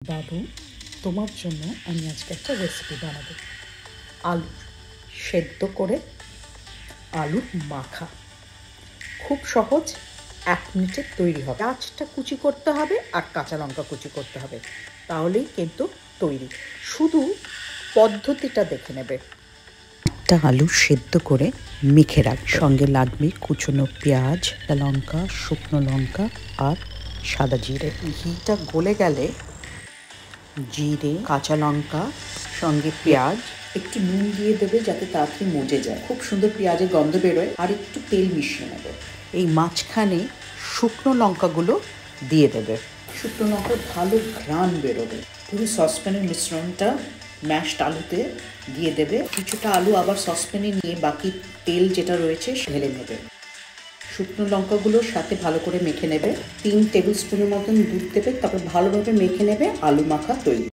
বাবু, তোমার জন্য আমি আজকে একটা রেসিপি বানাবো। আলু সেদ্ধ করে আলুর মাখা। খুব সহজ, 1 মিনিটে তৈরি হবে। পেঁয়াজটা কুচি করতে হবে আর কাঁচা লঙ্কা কুচি করতে হবে, তাহলেই কিন্তু তৈরি। শুধু পদ্ধতিটা দেখে নেবে। একটা আলু সেদ্ধ করে মেখে রাখবে, সঙ্গে লাগবে কুচনো পেঁয়াজ, লঙ্কা, শুকনো লঙ্কা আর সাদা জিরে। ঘিটা গলে গেলে জিরে, কাঁচা লঙ্কা, সঙ্গে পেঁয়াজ, একটু নুন দিয়ে দেবে যাতে তাড়াতাড়ি মজে যায়। খুব সুন্দর পেঁয়াজের গন্ধ বেরোয়। আর একটু তেল মিশিয়ে নেবে। এই মাঝখানে শুকনো লঙ্কাগুলো দিয়ে দেবে। শুকনো লঙ্কার ভালো ঘ্রাণ বেরোবে। পুরো সসপ্যানের মিশ্রণটা ম্যাশড আলুতে দিয়ে দেবে। কিছুটা আলু আবার সসপ্যানে নিয়ে বাকি তেল যেটা রয়েছে ঢেলে নেবে। শুকনো লঙ্কাগুলোর সাথে ভালো করে মেখে নেবে। 3 টেবিল স্পুনের মতন দুধ দেবে, তারপর ভালোভাবে মেখে নেবে। আলু মাখা তৈরি।